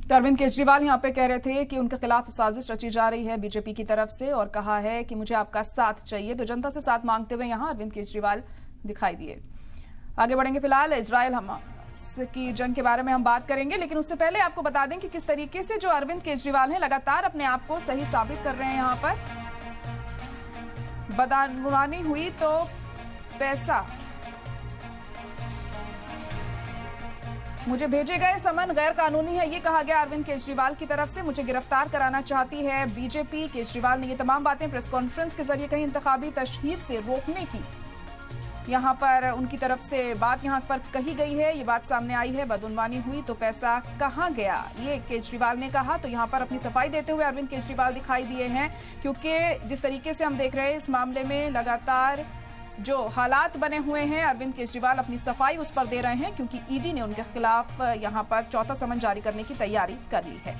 तो अरविंद केजरीवाल यहाँ पे कह रहे थे कि उनके खिलाफ साजिश रची जा रही है बीजेपी की तरफ से और कहा है कि मुझे आपका साथ चाहिए। तो जनता से साथ मांगते हुए यहाँ अरविंद केजरीवाल दिखाई दिए। आगे बढ़ेंगे। फिलहाल इजराइल हमास की जंग के बारे में हम बात करेंगे, लेकिन उससे पहले आपको बता दें कि किस तरीके से जो अरविंद केजरीवाल हैं लगातार अपने आप को सही साबित कर रहे हैं। यहाँ पर बदनामी हुई तो पैसा, मुझे भेजे गए समन गैर कानूनी है, ये कहा गया अरविंद केजरीवाल की तरफ से। मुझे गिरफ्तार कराना चाहती है बीजेपी। केजरीवाल ने ये तमाम बातें प्रेस कॉन्फ्रेंस के जरिए कहीं इंतखाबी तशहीर से रोकने की यहाँ पर उनकी तरफ से बात यहाँ पर कही गई है। ये बात सामने आई है, बदउनवानी हुई तो पैसा कहाँ गया, ये केजरीवाल ने कहा। तो यहाँ पर अपनी सफाई देते हुए अरविंद केजरीवाल दिखाई दिए हैं, क्योंकि जिस तरीके से हम देख रहे हैं इस मामले में लगातार जो हालात बने हुए हैं, अरविंद केजरीवाल अपनी सफाई उस पर दे रहे हैं, क्योंकि ईडी ने उनके खिलाफ यहाँ पर चौथा समन जारी करने की तैयारी कर ली है।